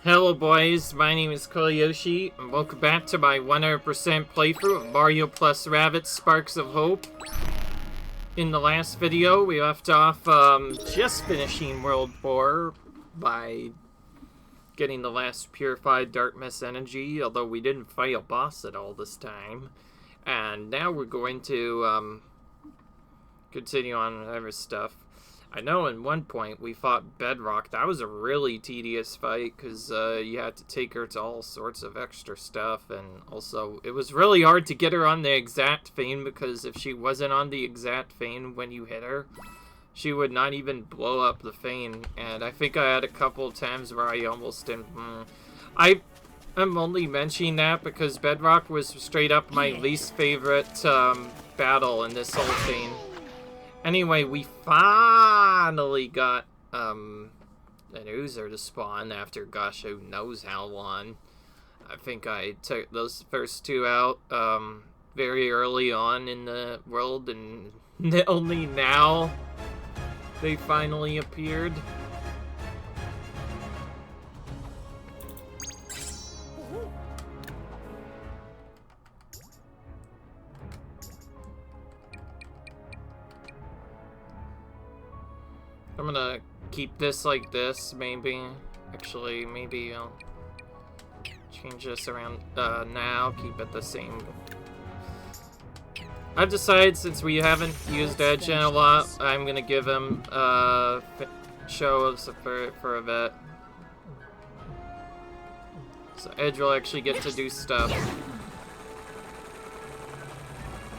Hello boys, my name is CoolYoshi, and welcome back to my 100% playthrough of Mario plus Rabbids Sparks of Hope. In the last video, we left off just finishing World 4 by getting the last Purified Darkness Energy, although we didn't fight a boss at all this time. And now we're going to continue on with other stuff. I know at one point we fought Bedrock. That was a really tedious fight because you had to take her to all sorts of extra stuff, and also it was really hard to get her on the exact vein because if she wasn't on the exact vein when you hit her, she would not even blow up the vein. And I think I had a couple of times where I almost didn't. I'm only mentioning that because Bedrock was straight up my least favorite battle in this whole thing. Anyway, we finally got an Oozer to spawn after gosh who knows how long. I think I took those first two out very early on in the world, and only now they finally appeared. I'm gonna keep this like this, maybe. Actually, maybe I'll change this around now, keep it the same. I've decided since we haven't used Edge in a lot, I'm gonna give him shows for a bit. So Edge will actually get to do stuff.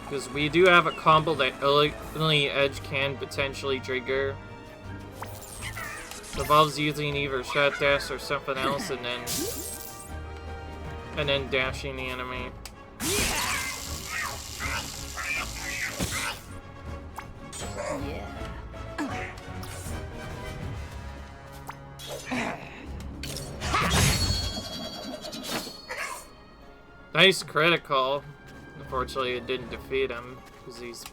Because we do have a combo that only Edge can potentially trigger. Involves using either shot dash or something else, and then dashing the enemy. Nice critical. Unfortunately, it didn't defeat him because he's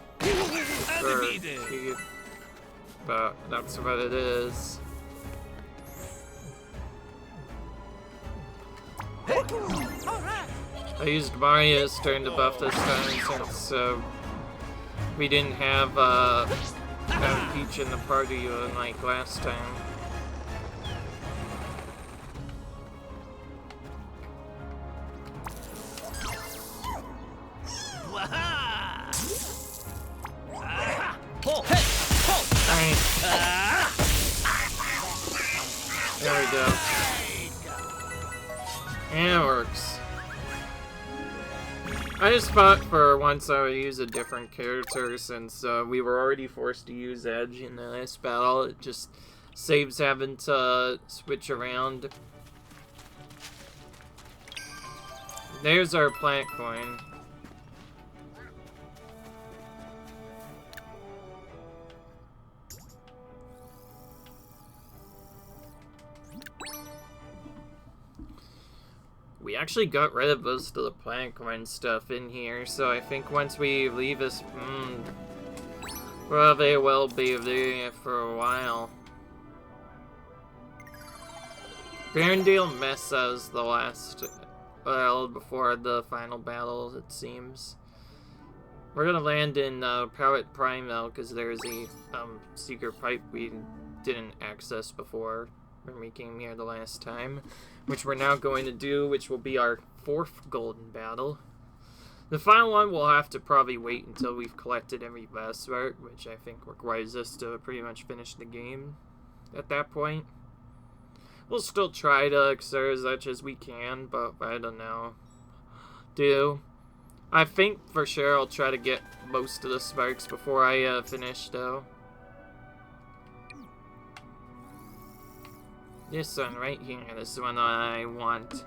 but that's what it is. I used Mario's turn to buff this time since we didn't have Peach in the party like last time. Alright. There we go. Yeah, it works. I just thought for once I would use a different character since we were already forced to use Edge in the last battle. It just saves having to switch around. There's our plant coin. We actually got rid of most of the plant coin stuff in here, so I think once we leave this, probably will be doing it for a while. Barrendale messes the last, well, before the final battle, it seems. We're gonna land in Palette Prime though, because there's a secret pipe we didn't access before when we came here the last time, which we're now going to do, which will be our 4th golden battle. The final one we'll have to probably wait until we've collected every boss art, which I think requires us to pretty much finish the game at that point. We'll still try to exert as much as we can, but I don't know. I think for sure I'll try to get most of the sparks before I finish though. This one right here, this one I want.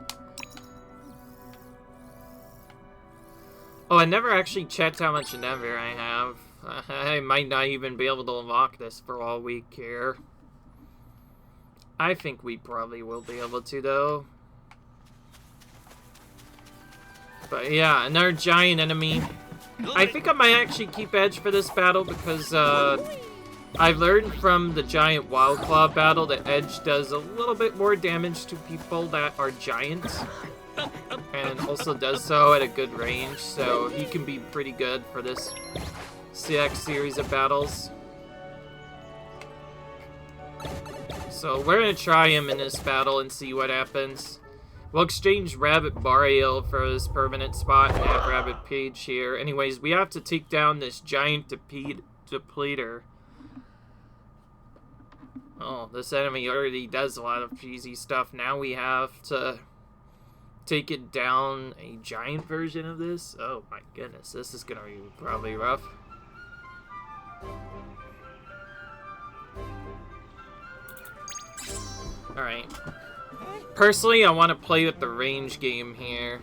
Oh, I never actually checked how much Nether I have. I might not even be able to unlock this for all we care. I think we probably will be able to though. But yeah, another giant enemy. I think I might actually keep Edge for this battle because I've learned from the giant wild claw battle that Edge does a little bit more damage to people that are giants. And also does so at a good range, so he can be pretty good for this CX series of battles. So we're gonna try him in this battle and see what happens. We'll exchange Rabbit Mario for his permanent spot and have Rabbit Page here. Anyways, we have to take down this giant Depleter. Oh, this enemy already does a lot of cheesy stuff. Now we have to take it down a giant version of this. Oh my goodness, this is gonna be probably rough. Alright. Personally, I want to play with the range game here.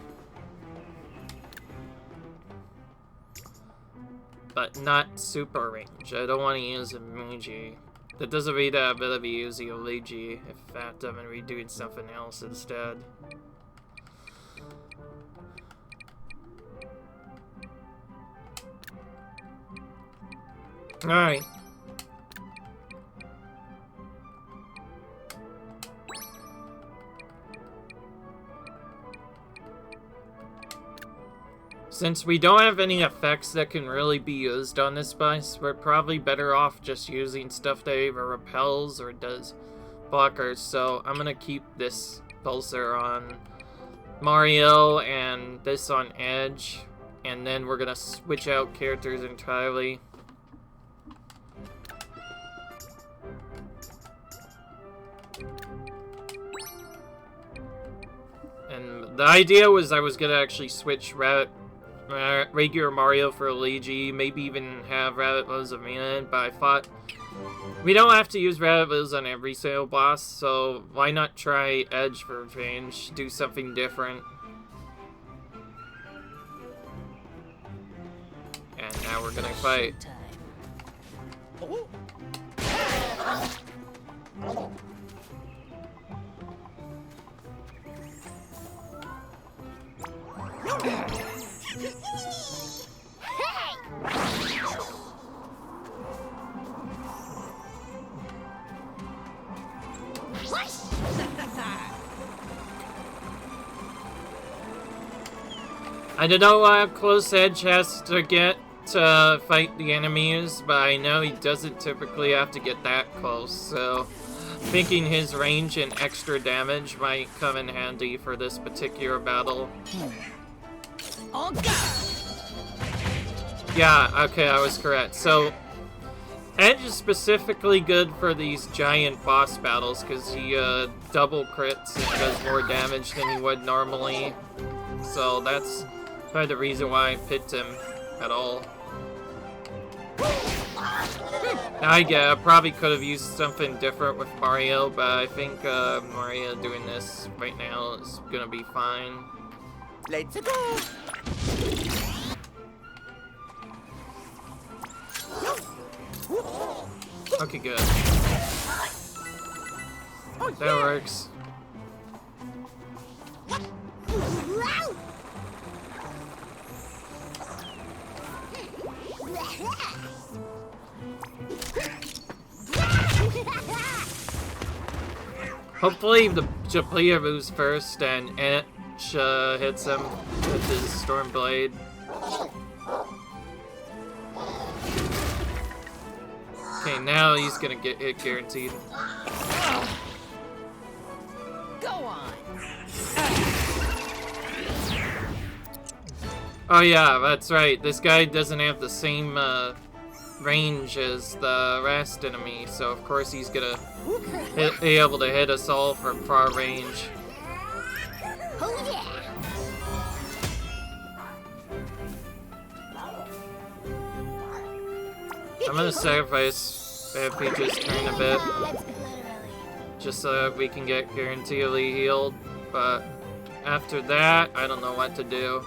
But not super range. I don't want to use a Muji. That doesn't mean that I'm going to be using a Luigi. In fact, I'm going to be doing something else instead. Alright. Since we don't have any effects that can really be used on this boss, we're probably better off just using stuff that either repels or does blockers. So I'm gonna keep this pulsar on Mario and this on Edge, and then we're gonna switch out characters entirely. And the idea was I was gonna actually switch regular Mario for Luigi, maybe even have Rabbit Moves of Mana, but I thought we don't have to use Rabbit Moves on every single boss, so why not try Edge for a change, do something different. And now we're gonna fight. I don't know how close Edge has to get to fight the enemies, but I know he doesn't typically have to get that close, so thinking his range and extra damage might come in handy for this particular battle. Yeah, okay, I was correct. So, Edge is specifically good for these giant boss battles because he double crits and does more damage than he would normally. So that's probably the reason why I picked him at all. I probably could have used something different with Mario, but I think Mario doing this right now is gonna be fine. Let's go! Okay, good. That works. Hopefully the Depleter moves first and Edge hits him with his Storm Blade. Okay, now he's gonna get hit guaranteed. Go on. Oh yeah, that's right. This guy doesn't have the same range as the last enemy, so of course he's gonna be able to hit us all from far range. Oh yeah. I'm gonna sacrifice Peach's turn a bit, just so that we can get guaranteedly healed, but after that, I don't know what to do.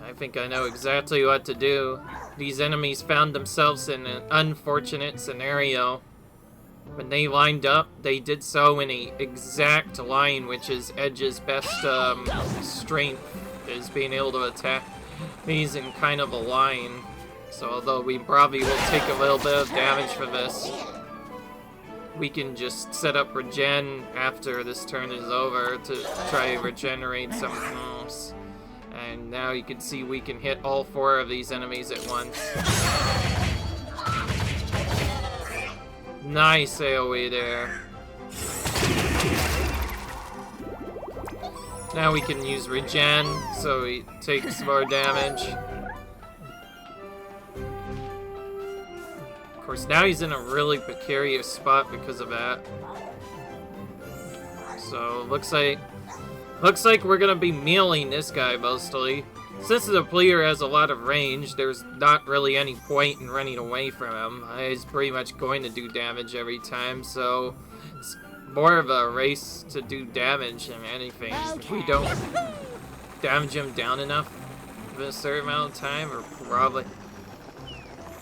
I I think I know exactly what to do. These enemies found themselves in an unfortunate scenario. When they lined up, they did so in an exact line, which is Edge's best strength, is being able to attack these in kind of a line. So although we probably will take a little bit of damage for this, we can just set up regen after this turn is over to try to regenerate some moves. And now you can see we can hit all 4 of these enemies at once. Nice AoE there. Now we can use regen, so he takes more damage. Of course, now he's in a really precarious spot because of that. So, looks like we're gonna be mealing this guy mostly. Since the Depleter has a lot of range, there's not really any point in running away from him. He's pretty much going to do damage every time, so it's more of a race to do damage than anything. If we don't damage him down enough in a certain amount of time, we're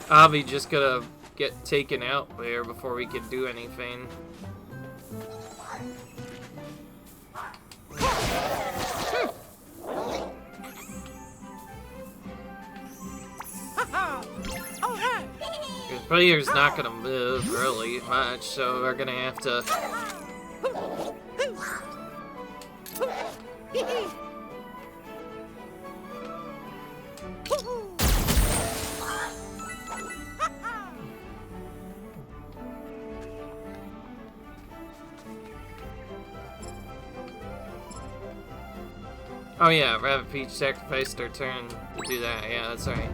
probably just gonna get taken out there before we can do anything. The player's not gonna move really much, so we're gonna have to. Oh yeah, Rabbid Peach sacrificed her turn to do that. Yeah, that's right.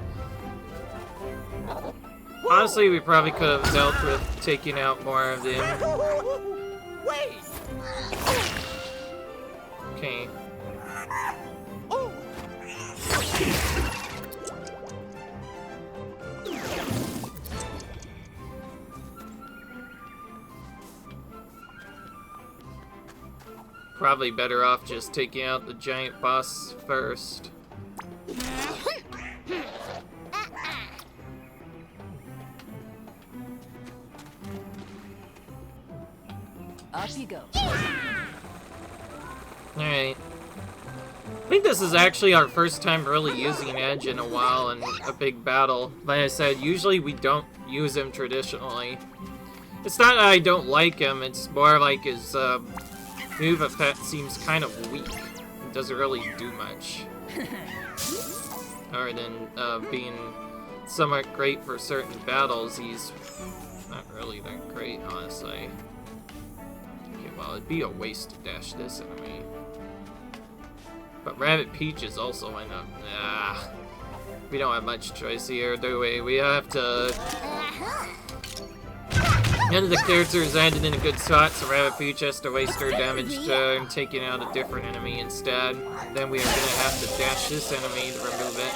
Honestly, we probably could have dealt with taking out more of them. Wait. Okay. Probably better off just taking out the giant boss first. Up you go. Alright. I think this is actually our first time really using Edge in a while in a big battle. Like I said, usually we don't use him traditionally. It's not that I don't like him, it's more like his move effect seems kind of weak. It doesn't really do much. Other than being somewhat great for certain battles, he's not really that great, honestly. Okay, well, it'd be a waste to dash this enemy. But Rabbid Peach is also in a... we don't have much choice here, do we? We have to... None of the characters ended in a good spot, so Rabbid Peach has to waste her damage turn, taking out a different enemy instead. Then we are going to have to dash this enemy to remove it.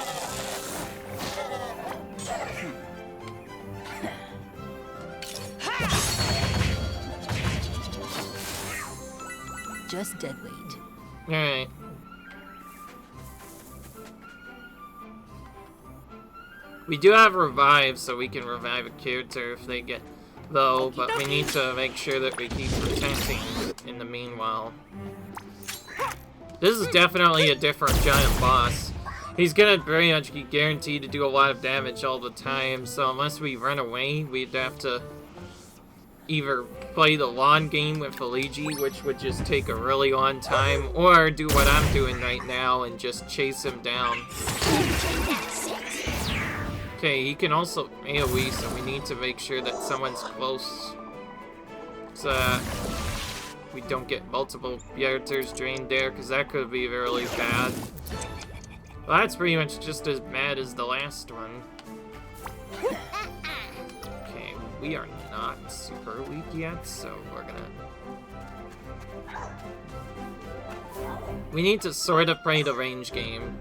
Just dead weight. Alright. We do have revive, so we can revive a character if they get low, but we need to make sure that we keep protecting in the meanwhile. This is definitely a different giant boss. He's gonna pretty much be guaranteed to do a lot of damage all the time, so unless we run away, we'd have to either play the long game with Luigi, which would just take a really long time, or do what I'm doing right now and just chase him down. Okay, he can also AoE, so we need to make sure that someone's close, so that we don't get multiple characters drained there, because that could be really bad. Well, that's pretty much just as bad as the last one. Okay, we are not super weak yet, so we're gonna... We need to sort of play the range game.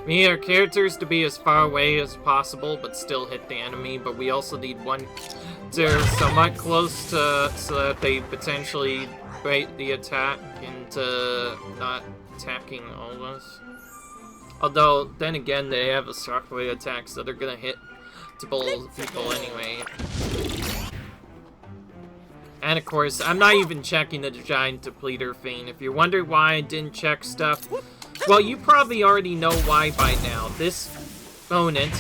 We need our characters to be as far away as possible, but still hit the enemy, but we also need one to somewhat close to, so that they potentially break the attack into not attacking all of us. Although, then again, they have a shockwave attack, so they're gonna hit multiple people anyway. And of course, I'm not even checking the giant Depleter Fiend. If you're wondering why I didn't check stuff, well, you probably already know why by now. This opponent...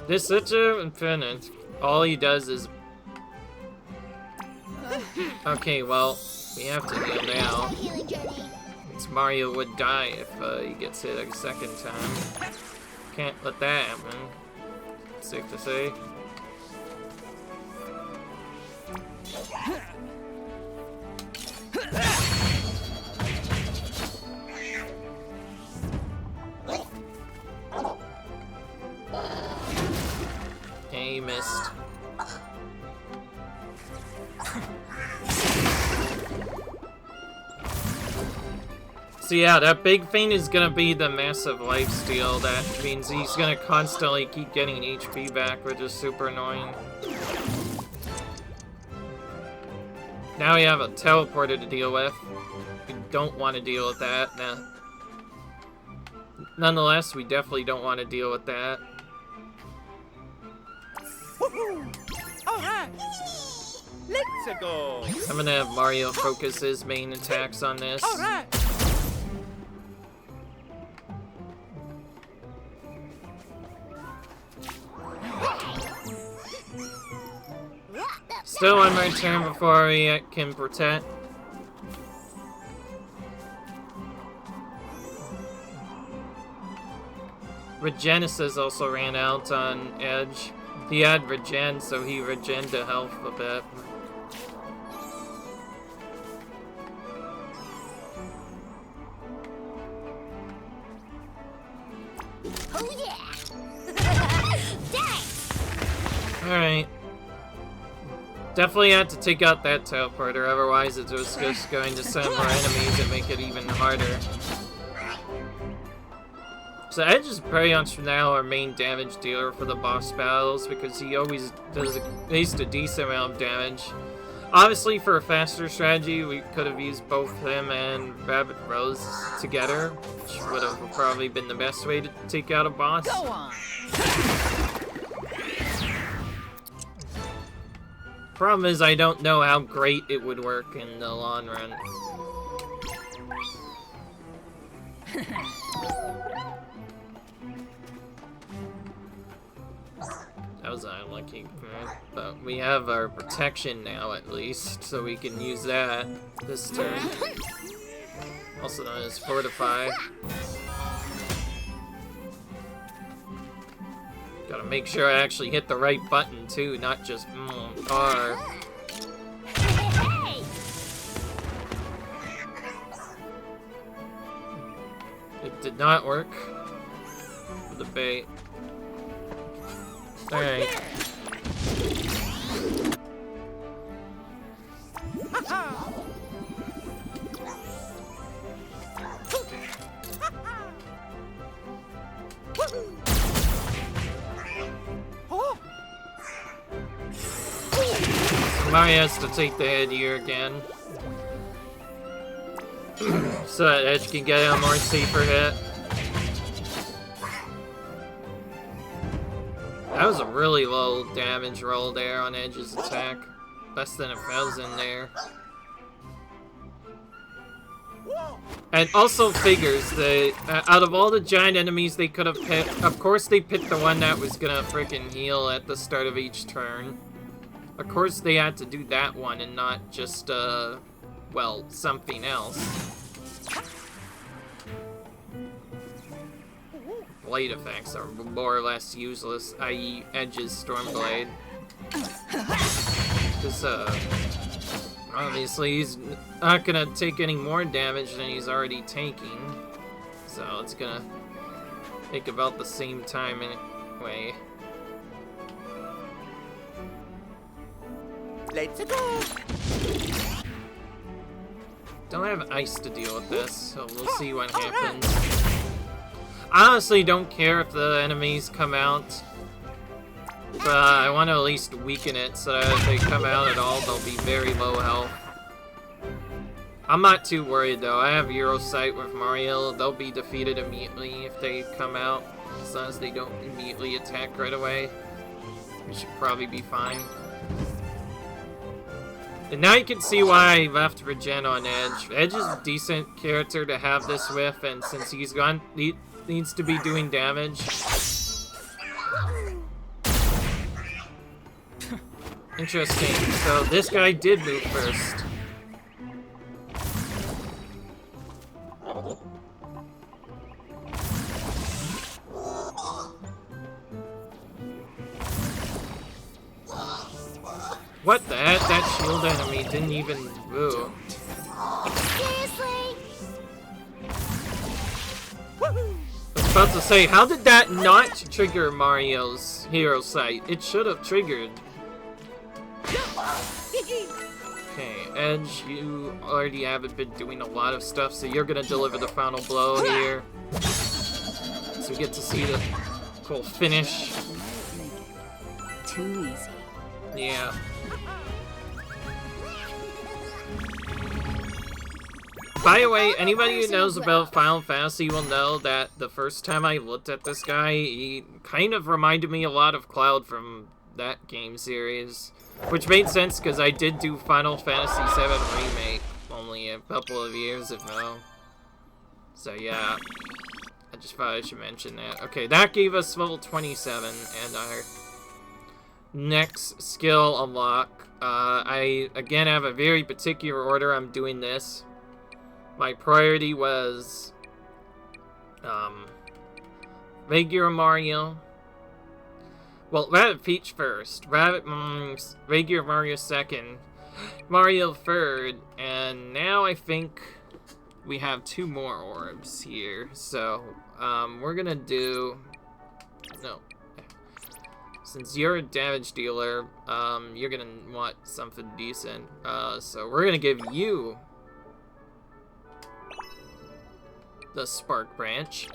This Situ Infinite, all he does is... Okay, well, we have to heal now. Since Mario would die if he gets hit a second time. Can't let that happen. Safe to say. Okay, he missed. So yeah, that big thing is gonna be the massive lifesteal. That means he's gonna constantly keep getting HP back, which is super annoying. Now we have a teleporter to deal with. We don't want to deal with that. Nah. Nonetheless, we definitely don't want to deal with that. Alright! Let's go! I'm gonna have Mario focus his main attacks on this. Alright! Still one more turn before we can protect. Regenesis also ran out on Edge. He had regen, so he regened to health a bit. Oh yeah! Thanks! Alright. Definitely had to take out that teleporter, otherwise it was just going to send more enemies and make it even harder. So Edge is pretty much now our main damage dealer for the boss battles, because he always does at least a decent amount of damage. Obviously, for a faster strategy, we could have used both him and Rabbit Rose together, which would have probably been the best way to take out a boss. Go on! Problem is, I don't know how great it would work in the long run. That was unlucky, but we have our protection now at least, so we can use that this turn. Also known as Fortify. Gotta make sure I actually hit the right button too, not just R. It did not work for the bait. Alright. Mario has to take the head here again. So that Edge can get a more safer hit. That was a really low damage roll there on Edge's attack. Less than 1,000 there. And also figures that out of all the giant enemies they could have picked, of course they picked the one that was gonna freaking heal at the start of each turn. Of course they had to do that one and not just, well, something else. Blade effects are more or less useless, i.e. Edge's Stormblade. Because, obviously he's not gonna take any more damage than he's already taking. So it's gonna take about the same time anyway. Let's go! Don't have ice to deal with this, so we'll see what happens. I honestly don't care if the enemies come out, but I want to at least weaken it so that if they come out at all, they'll be very low health. I'm not too worried though. I have Euro Sight with Mario. They'll be defeated immediately if they come out. As long as they don't immediately attack right away. We should probably be fine. And now you can see why I left Regen on Edge. Edge is a decent character to have this with, and since he's gone, he needs to be doing damage. Interesting. So this guy did move first. What the heck? That shield enemy didn't even move. Seriously? I was about to say, how did that not trigger Mario's Hero Sight? It should have triggered. Okay, Edge, you already haven't been doing a lot of stuff, so you're gonna deliver the final blow here. So we get to see the cool finish. Too easy. Yeah. By the way, anybody who knows about Final Fantasy will know that the first time I looked at this guy, he kind of reminded me a lot of Cloud from that game series. Which made sense because I did do Final Fantasy VII Remake only a couple of years ago. So yeah, I just thought I should mention that. Okay, that gave us level 27 and our next skill unlock. I again have a very particular order I'm doing this. My priority was regular Mario. Well, Rabbid Peach first, regular Mario second, Mario third, and now I think we have 2 more orbs here. So we're gonna do since you're a damage dealer, you're gonna want something decent. So we're gonna give you the Spark Branch.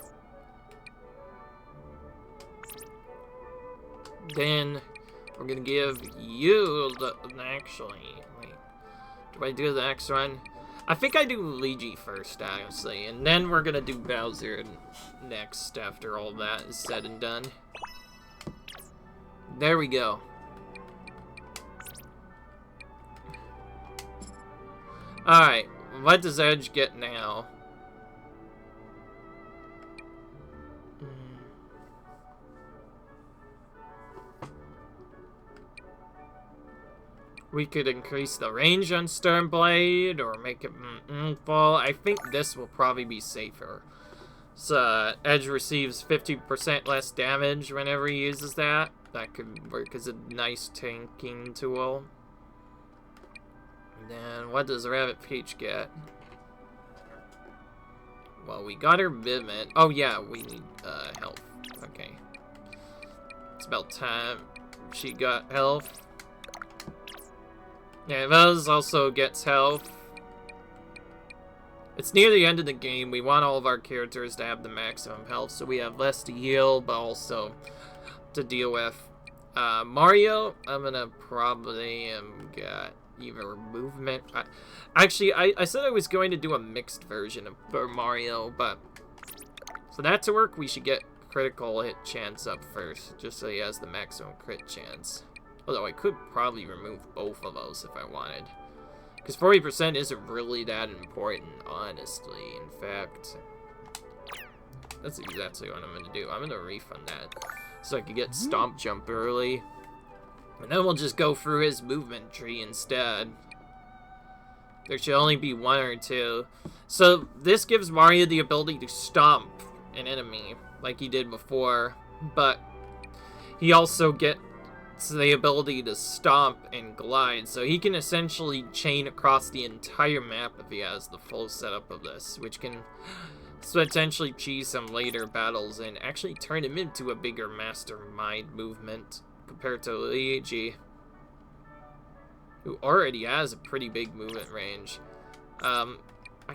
Then we're gonna give you the actually wait. Do I do the next one? I think I do Luigi first, honestly, and then we're gonna do Bowser next after all that is said and done. There we go. Alright, what does Edge get now? We could increase the range on Stern Blade, or make it fall. I think this will probably be safer. So, Edge receives 50% less damage whenever he uses that. That could work as a nice tanking tool. And then, what does Rabbid Peach get? Well, we got her movement. Oh yeah, we need health. Okay. It's about time she got health. Yeah, Vez also gets health. It's near the end of the game. We want all of our characters to have the maximum health, so we have less to heal, but also to deal with. Mario, I'm gonna probably get either movement. Actually, I said I was going to do a mixed version of Mario, but for that to work, we should get critical hit chance up first, just so he has the maximum crit chance. Although I could probably remove both of those if I wanted. Because 40% isn't really that important, honestly. In fact, that's exactly what I'm going to do. I'm going to refund that. So I can get Stomp Jump early. And then we'll just go through his movement tree instead. There should only be 1 or 2. So this gives Mario the ability to stomp an enemy, like he did before. But he also gets the ability to stomp and glide, so he can essentially chain across the entire map if he has the full setup of this, which can potentially cheese some later battles and actually turn him into a bigger mastermind movement compared to Luigi, who already has a pretty big movement range. I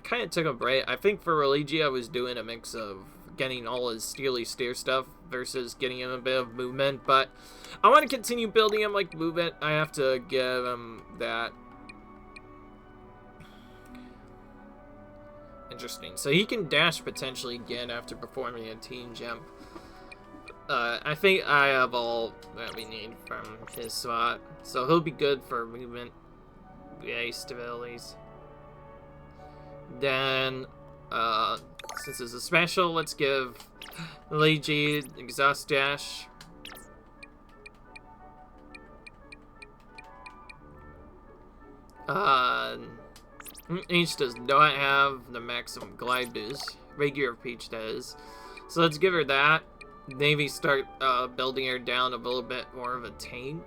kind of took a break. I think for Luigi I was doing a mix of getting all his Steely Steer stuff versus getting him a bit of movement, but I want to continue building him like movement. I have to give him that Interesting. So he can dash potentially again after performing a team jump. I think I have all that we need from his spot. So he'll be good for movement based abilities. Then, since it's a special, let's give Luigi Exhaust Dash. Peach does not have the maximum glide boost. Regular Peach does. So let's give her that. Maybe start building her down a little bit more of a tank.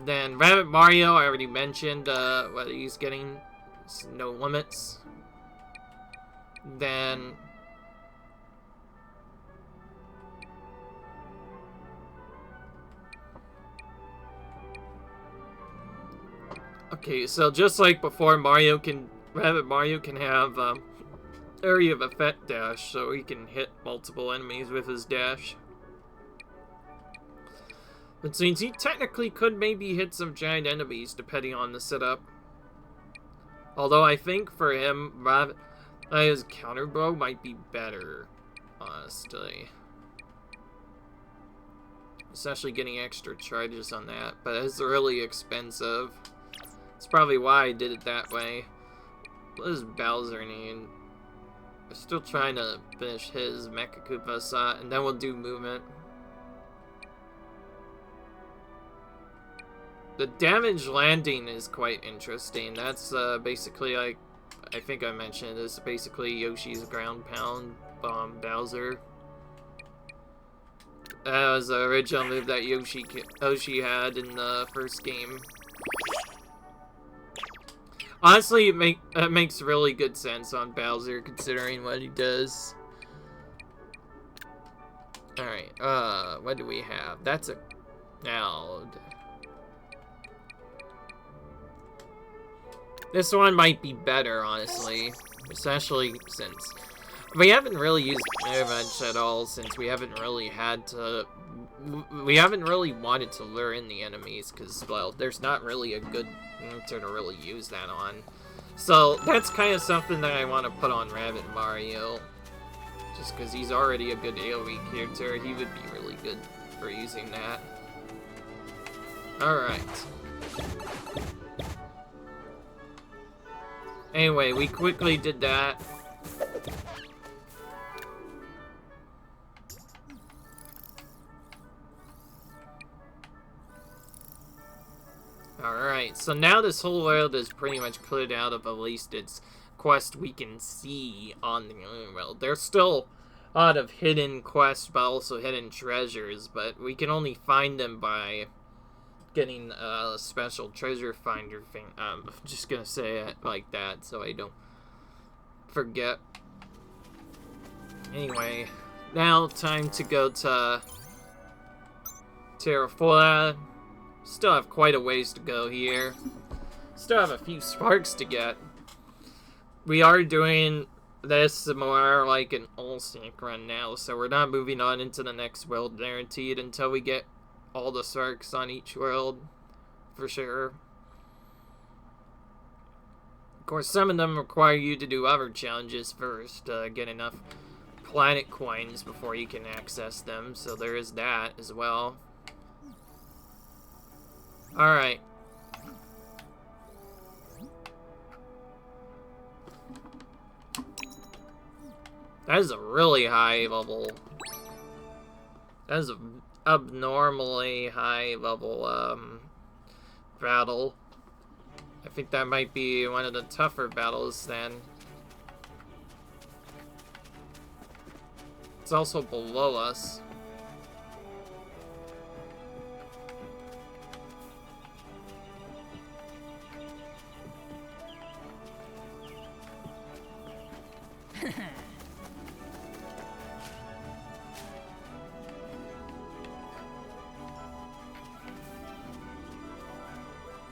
Then Rabbit Mario, I already mentioned what he's getting. It's no limits. Then okay, so just like before, Rabbit Mario can have area of effect dash, so he can hit multiple enemies with his dash. But since he technically could maybe hit some giant enemies depending on the setup. Although I think for him, his counter blow might be better, honestly. Especially getting extra charges on that, but it's really expensive. That's probably why I did it that way. What does Bowser need? I'm still trying to finish his Mecha Koopa shot, and then we'll do movement. The damage landing is quite interesting. That's basically, like, I think I mentioned, it's basically Yoshi's ground pound Bowser. That was the original move that Yoshi had in the first game. Honestly, it makes really good sense on Bowser, considering what he does. Alright, what do we have? That's a... Now... This one might be better, honestly. Especially since... We haven't really used Revenge at all, since we haven't really had to... We haven't really wanted to lure in the enemies, because, well, there's not really a good answer to really use that on. So, that's kind of something that I want to put on Rabbit Mario. Just because he's already a good AoE character, he would be really good for using that. Alright. Anyway, we quickly did that. Alright, so now this whole world is pretty much cleared out of at least its quest we can see on the world. There's still a lot of hidden quests, but also hidden treasures, but we can only find them by getting a special treasure finder thing. I'm just gonna say it like that so I don't forget. Anyway, now time to go to Terraforma. Still have quite a ways to go here. Still have a few sparks to get. We are doing this more like an all-sync run now, so we're not moving on into the next world guaranteed until we get all the sparks on each world, for sure. Of course, some of them require you to do other challenges first to get enough planet coins before you can access them, so there is that as well. Alright. That is a really high level. That is an abnormally high level battle. I think that might be one of the tougher battles then. It's also below us.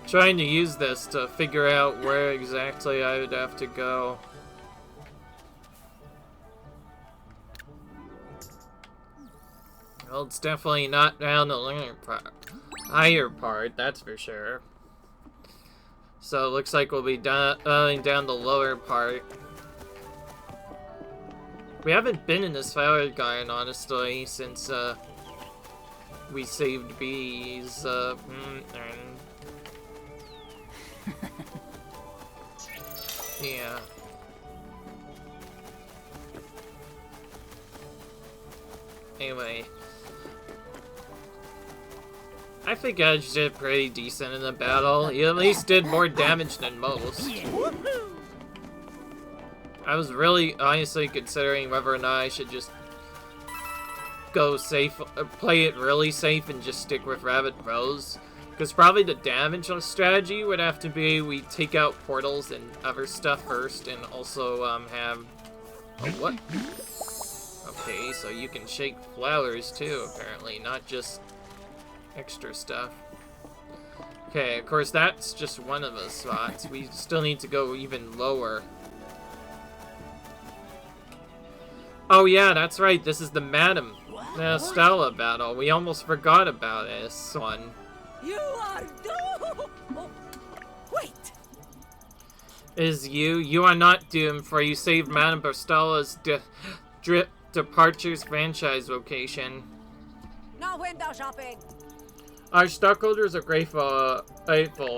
Trying to use this to figure out where exactly I would have to go. Well, it's definitely not down the higher part, that's for sure. So it looks like we'll be down the lower part. We haven't been in this flower garden, honestly, since we saved bees. Yeah. Anyway. I think Edge did pretty decent in the battle. He at least did more damage than most. I was really honestly considering whether or not I should just go safe, play it really safe and just stick with Rabbit Rose. Because probably the damage strategy would have to be we take out portals and other stuff first, and also have... Oh, what? Okay, so you can shake flowers too, apparently, not just extra stuff. Okay, of course that's just one of the spots. We still need to go even lower. Oh yeah, that's right, this is the Madam Stella battle. We almost forgot about this one. You are doomed! Wait! You are not doomed, for you saved Madame Stella's Departure's franchise location. No window shopping! Our stockholders are grateful.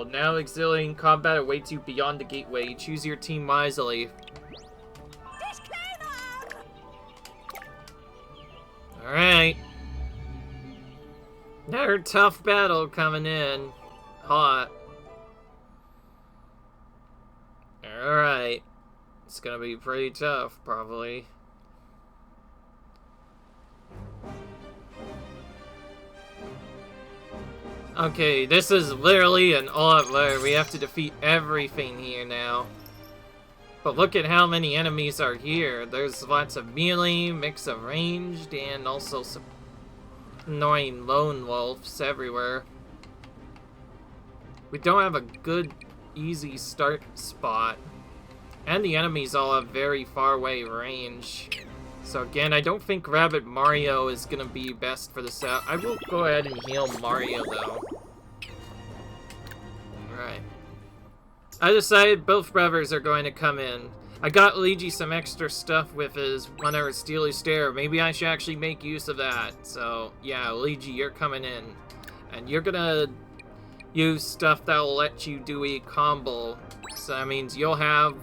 Now exhilarating combat awaits you beyond the gateway. Choose your team wisely. Disclaimer! Alright. Another tough battle coming in. Hot. Alright. It's gonna be pretty tough, probably. Okay, this is literally an all-out war. We have to defeat everything here now. But look at how many enemies are here. There's lots of melee, mix of ranged, and also some annoying lone wolves everywhere. We don't have a good, easy start spot. And the enemies all have very far away range. So again, I don't think Rabbit Mario is gonna be best for this out. I will go ahead and heal Mario though. Alright. I decided both brothers are going to come in. I got Luigi some extra stuff with his whenever Steely Stare. Maybe I should actually make use of that. So yeah, Luigi, you're coming in. And you're gonna use stuff that will let you do a combo. So that means you'll have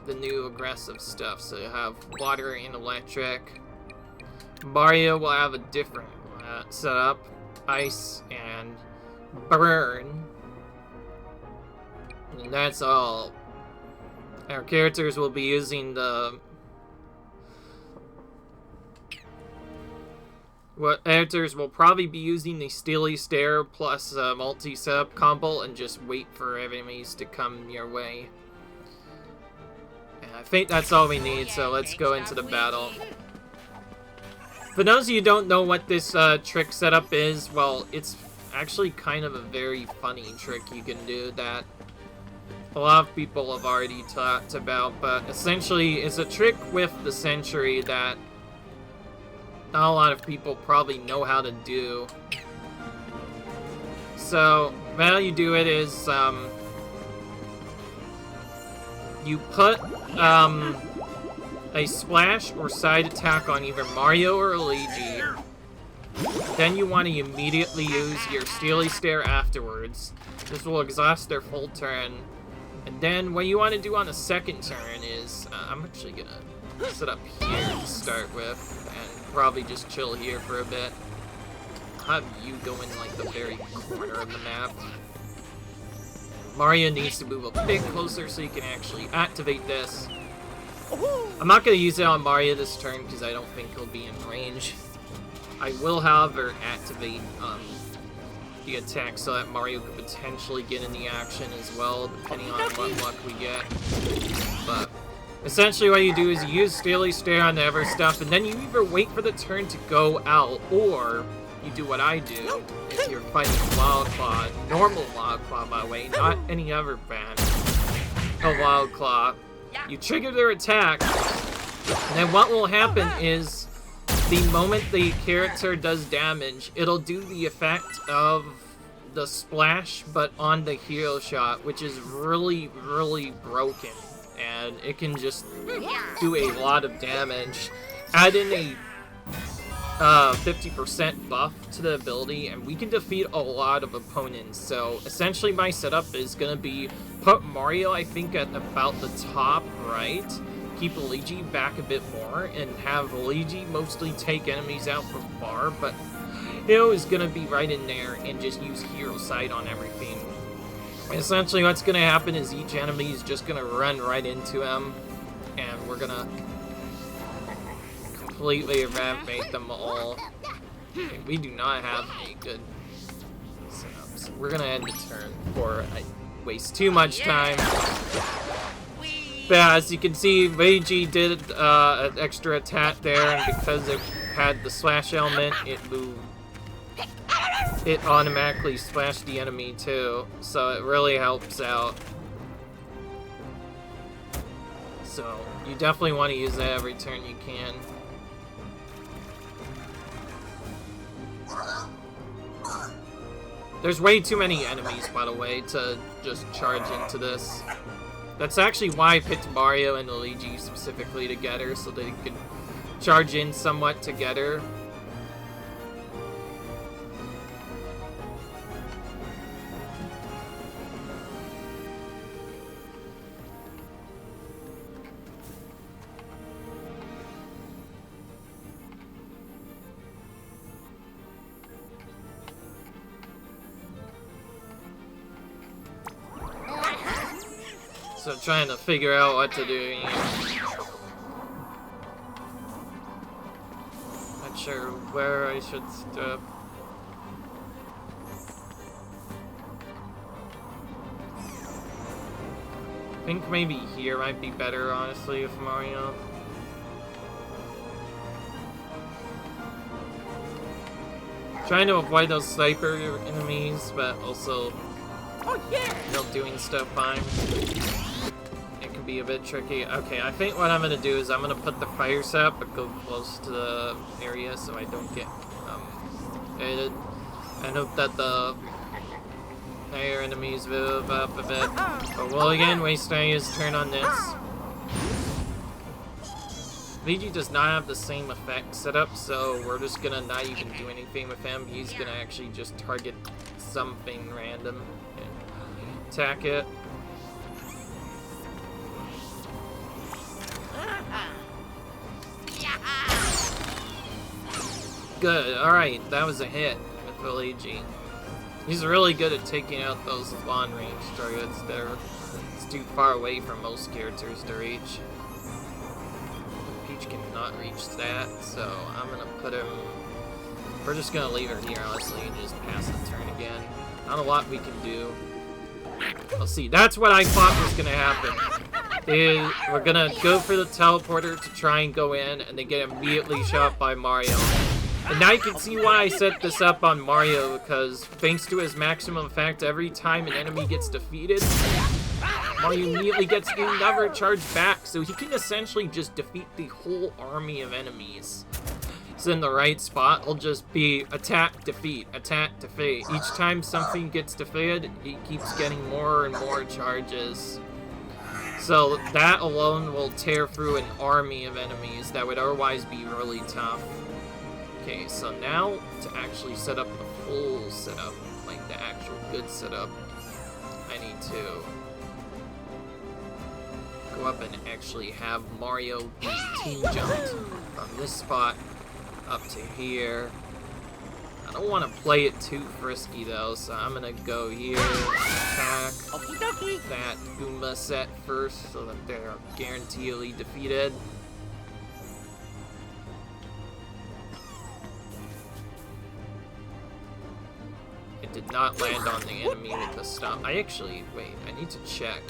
the new aggressive stuff. So you'll have water and electric. Mario will have a different setup. Ice and burn. And that's all. Our characters will be using the... characters will probably be using the Steely Stare plus multi-setup combo and just wait for enemies to come your way. And I think that's all we need, so let's go into the battle. For those of you who don't know what this trick setup is, well, it's actually kind of a very funny trick you can do that a lot of people have already talked about, but essentially it's a trick with the Century that not a lot of people probably know how to do. So, how you do it is, you put a splash or side attack on either Mario or Luigi. Then you want to immediately use your Steely Stare afterwards. This will exhaust their full turn. And then what you want to do on the second turn is, I'm actually gonna sit up here to start with, and probably just chill here for a bit. I'll have you go in like the very corner of the map. Mario needs to move a bit closer so you can actually activate this. I'm not gonna use it on Mario this turn because I don't think he'll be in range. I will, however, activate the attack so that Mario could potentially get in the action as well, depending on what luck we get. But essentially what you do is you use Steely Stare on the other stuff, and then you either wait for the turn to go out, or you do what I do if you're fighting Wild Claw, normal Wild Claw by the way, not any other brand of Wild Claw. You trigger their attack, and then what will happen is the moment the character does damage, it'll do the effect of the splash, but on the hero shot, which is really, really broken. And it can just do a lot of damage. Add in a 50% buff to the ability, and we can defeat a lot of opponents. So essentially my setup is going to be put Mario, I think, at about the top right, keep Luigi back a bit more, and have Luigi mostly take enemies out from far, but Hero is going to be right in there and just use Hero Sight on everything. Essentially what's going to happen is each enemy is just going to run right into him, and we're going to completely eradicate them all. Okay, we do not have a good setup, so we're going to end the turn before I waste too much time. But as you can see, Luigi did an extra attack there, and because it had the slash element, it moved. It automatically splashed the enemy too, so it really helps out. So you definitely want to use that every turn you can. There's way too many enemies, by the way, to just charge into this. That's actually why I picked Mario and Luigi specifically together, so they could charge in somewhat together. So I'm trying to figure out what to do here. Not sure where I should stop. I think maybe here might be better, honestly, with Mario. Trying to avoid those sniper enemies, but also still doing stuff fine. It can be a bit tricky. Okay, I think what I'm gonna do is I'm gonna put the fire set, but go close to the area so I don't get hit. I hope that the higher enemies move up a bit. But we'll again waste Maria's turn on this. Luigi does not have the same effect setup, so we're just gonna not even do anything with him. He's gonna actually just target something random and attack it. Good, alright, that was a hit with Luigi. He's really good at taking out those long-range targets that are too far away from most characters to reach. Peach cannot reach that, so I'm gonna put him... We're just gonna leave her here, honestly, and just pass the turn again. Not a lot we can do. We'll see. That's what I thought was gonna happen. We're gonna go for the teleporter to try and go in, and they get immediately shot by Mario. And now you can see why I set this up on Mario, because thanks to his maximum effect, every time an enemy gets defeated, Mario immediately gets another charge back, so he can essentially just defeat the whole army of enemies. It's in the right spot. It'll just be attack, defeat, attack, defeat. Each time something gets defeated, he keeps getting more and more charges. So that alone will tear through an army of enemies that would otherwise be really tough. Okay, so now to actually set up the full setup, like the actual good setup, I need to go up and actually have Mario be team jumped from this spot up to here. I don't want to play it too frisky though, so I'm gonna go here, attack that Goomba set first so that they're guaranteedly defeated. It did not land on the enemy with the stomp. I actually, wait, I need to check.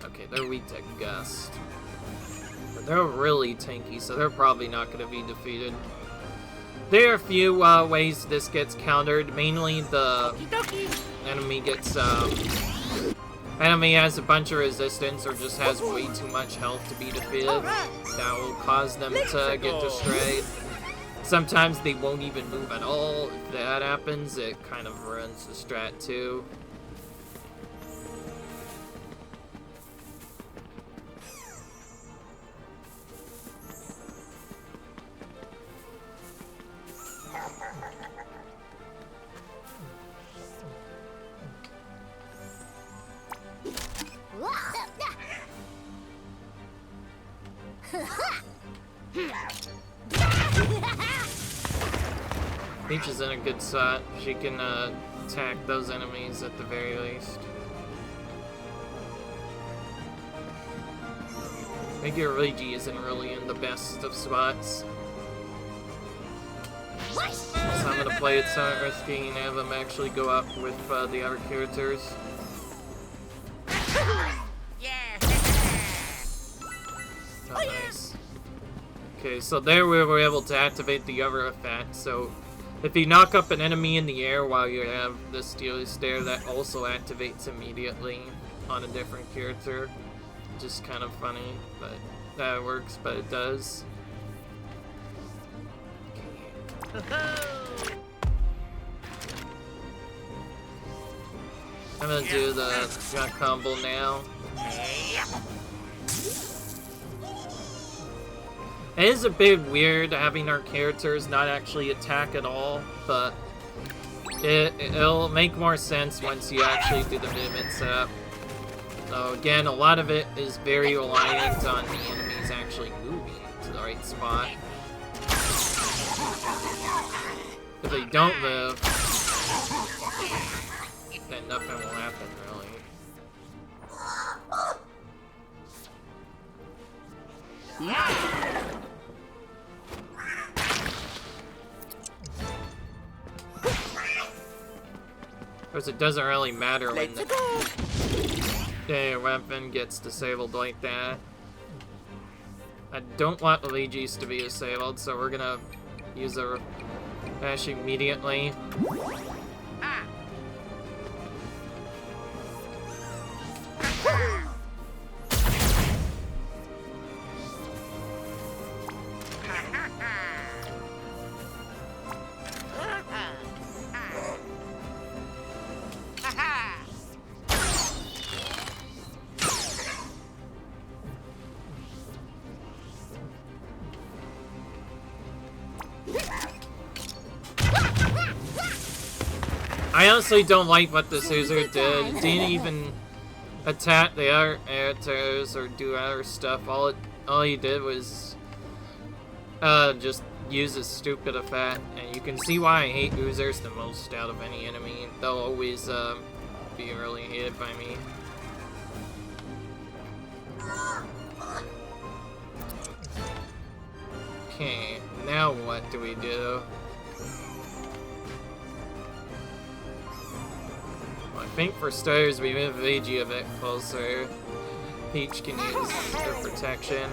Okay, they're weak to Gust. But they're really tanky, so they're probably not going to be defeated. There are a few ways this gets countered. Mainly the enemy gets enemy has a bunch of resistance or just has way too much health to be defeated, that will cause them to get destroyed. Sometimes they won't even move at all. If that happens, it kind of ruins the strat too. Peach is in a good spot. She can attack those enemies at the very least. Maybe Luigi isn't really in the best of spots. So I'm gonna play it somewhat risky and have him actually go up with the other characters. Oh, nice. Okay, so there we were able to activate the other effect. So if you knock up an enemy in the air while you have the Steely Stare, that also activates immediately on a different character. Just kind of funny, but that works, but it does. I'm gonna do the gun combo now. It is a bit weird having our characters not actually attack at all, but it'll make more sense once you actually do the movement setup. So again, a lot of it is very reliant on the enemies actually moving to the right spot. If they don't move, then nothing will happen, really. Of course, it doesn't really matter when the weapon gets disabled like that. I don't want Luigi's to be disabled, so we're gonna use a dash immediately. I honestly don't like what this user did. It didn't even attack the other characters or do other stuff. All he did was just use a stupid effect, and you can see why I hate users the most out of any enemy. They'll always be really hated by me. Okay, now what do we do? I think for starters we move Luigi a bit closer. Peach can use her protection.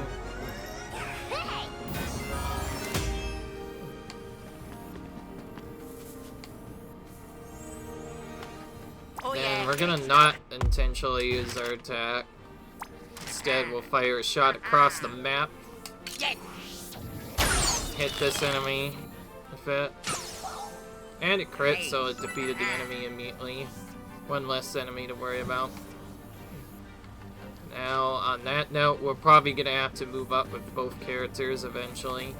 And we're gonna not intentionally use our attack. Instead we'll fire a shot across the map. Hit this enemy with it. And it crits, so it defeated the enemy immediately. One less enemy to worry about. Now, on that note, we're probably gonna have to move up with both characters eventually.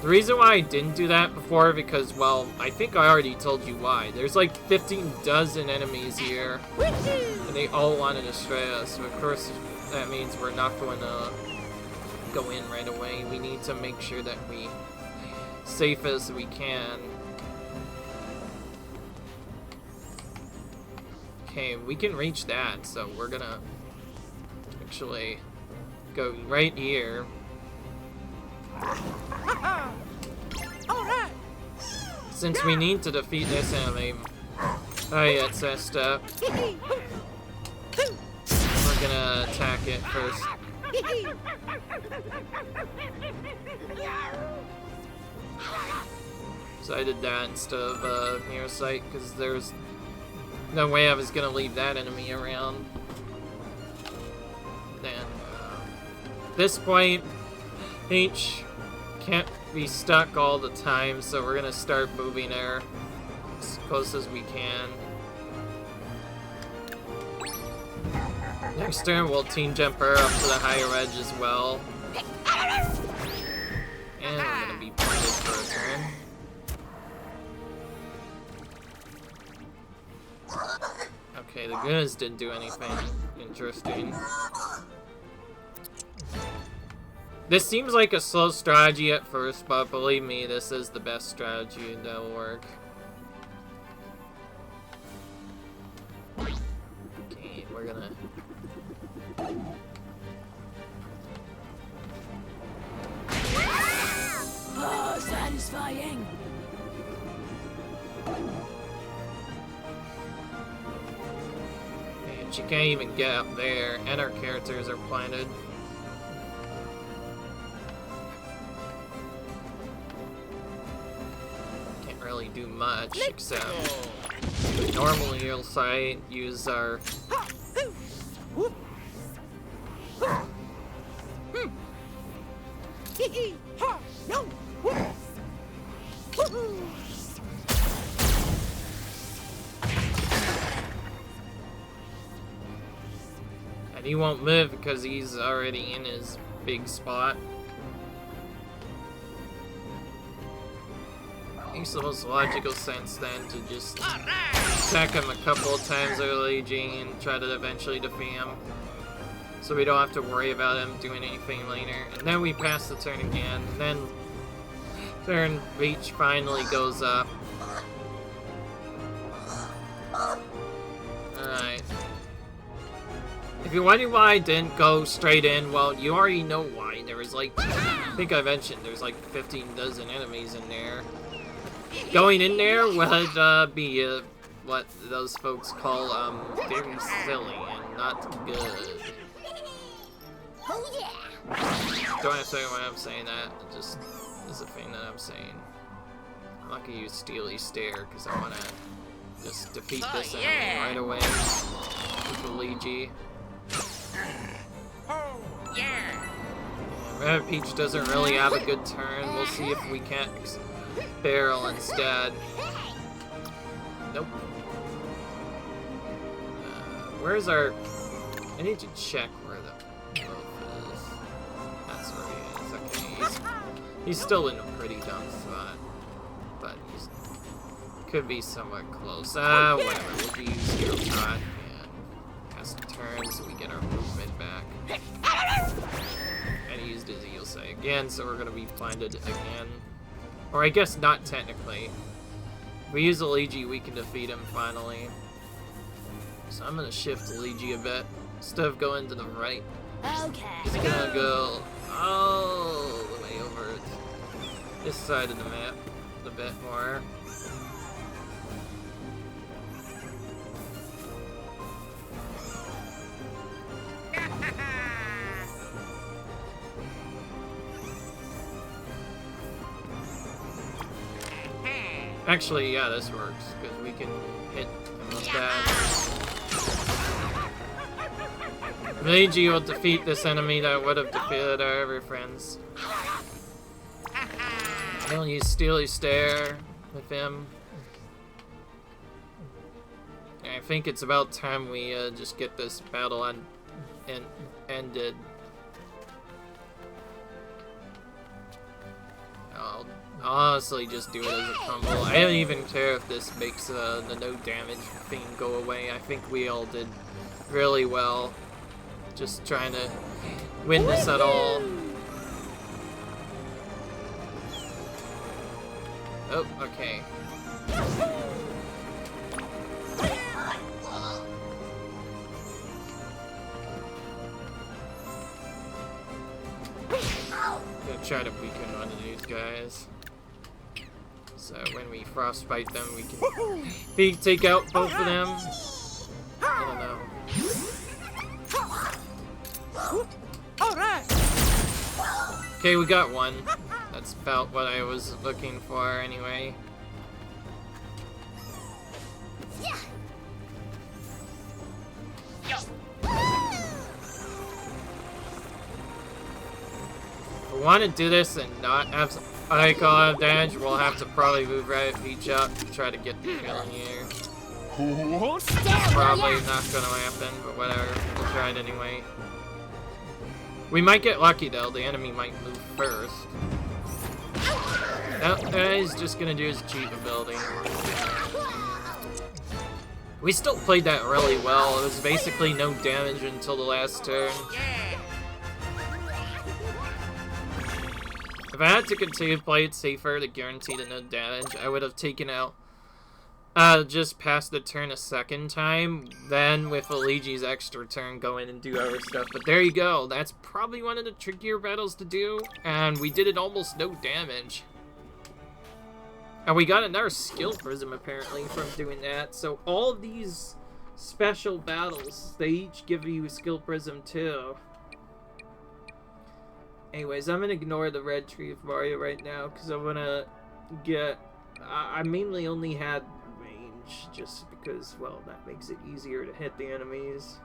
The reason why I didn't do that before, because, well, I think I already told you why. There's like 15 dozen enemies here, and they all want to destroy us. So of course, that means we're not going to go in right away. We need to make sure that we safe as we can. Okay, we can reach that, so we're gonna actually go right here. Since we need to defeat this enemy, it's a step. We're gonna attack it first. So I did that instead of mirror sight, because there's No way I was gonna leave that enemy around. Then, at this point, H can't be stuck all the time, so we're gonna start moving her as close as we can. Next turn, we'll team jump her up to the higher edge as well. And we're gonna be pointed for a turn. Okay, the goons didn't do anything interesting. This seems like a slow strategy at first, but believe me, this is the best strategy that'll work. Okay, we're gonna... Oh, satisfying. And she can't even get up there, and our characters are planted. Can't really do much, except normally you'll use our... And he won't move because he's already in his big spot. Makes the most logical sense then to just attack him a couple of times early, and try to eventually defeat him. So we don't have to worry about him doing anything later. And then we pass the turn again, and then turn reach finally goes up. Alright. If you're wondering why I didn't go straight in, well, you already know why. There was like, I think I mentioned, there's like 15 dozen enemies in there. Going in there would be what those folks call very silly and not good. Oh yeah. Don't understand why I'm saying that. It just is a thing that I'm saying. I'm not gonna use Steely Stare because I want to just defeat this enemy right away with the Luigi. Oh, yeah. Rabbid Peach doesn't really have a good turn. We'll see if we can't barrel instead. Nope. Where's our... I need to check where the wolf is. That's where he is. Okay, he's still in a pretty dumb spot. But he's... could be somewhat close. Whatever. We'll use Hero Shot and cast a turn so we get our movement back. And he used his Eel Say again, so we're gonna be blinded again. Or I guess not technically. If we use a Luigi, we can defeat him finally. So I'm gonna shift Luigi a bit. Instead of going to the right, Okay. he's gonna go all the way over this side of the map a bit more. Actually, yeah, this works, because we can hit him with that. Luigi will defeat this enemy that would have defeated our other friends. I'll use Steely Stare with him. I think it's about time we just get this battle ended. I'll honestly just do it as a tumble. I don't even care if this makes the no damage thing go away. I think we all did really well. Just trying to win this at all. Oh, okay. Gonna try to weaken one of these guys. So when we frostbite them, we can take out both of them. I don't know. Okay, we got one. That's about what I was looking for anyway. want to do this and not have like a lot of damage, we'll have to probably move right each up to try to get the kill in here. Probably not gonna happen, but whatever. We'll try it anyway. We might get lucky though. The enemy might move first. That he's just gonna do his cheat ability. We still played that really well. It was basically no damage until the last turn. If I had to continue to play it safer to guarantee the no damage, I would have taken out just past the turn a second time, then with Luigi's extra turn go in and do our stuff. But there you go. That's probably one of the trickier battles to do, and we did it almost no damage. And we got another skill prism apparently from doing that. So all of these special battles, they each give you a skill prism too. Anyways, I'm gonna ignore the red tree of Mario right now because I wanna get. I mainly only had range just because, well, that makes it easier to hit the enemies.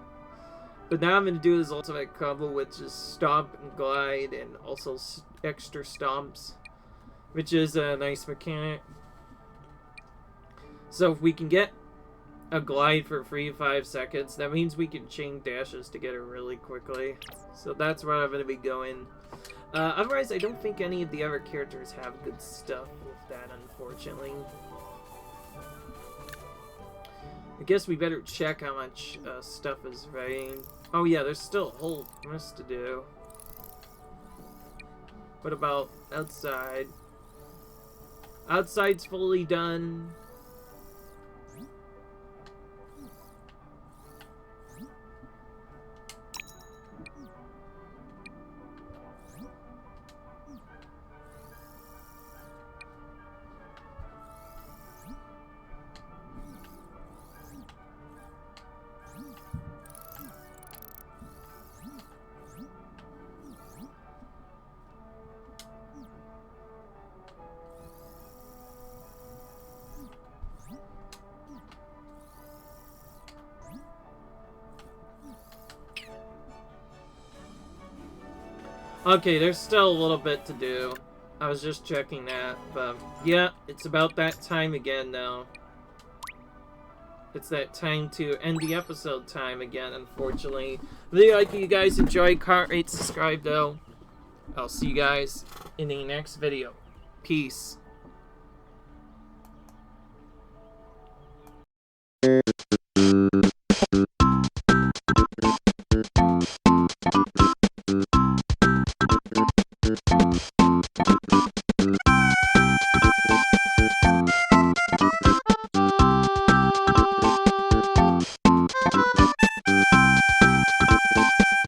But now I'm gonna do his ultimate combo, which is stomp and glide, and also extra stomps, which is a nice mechanic. So if we can get a glide for free 5 seconds, that means we can chain dashes to get it really quickly. So that's where I'm going to be going. Otherwise, I don't think any of the other characters have good stuff with that, unfortunately. I guess we better check how much stuff is varying. Oh yeah, there's still a whole mess to do. What about outside? Outside's fully done. Okay, there's still a little bit to do. I was just checking that, but yeah, it's about that time again now. It's that time to end the episode time again, unfortunately. Really like you guys enjoyed, comment, rate, subscribe though. I'll see you guys in the next video. Peace.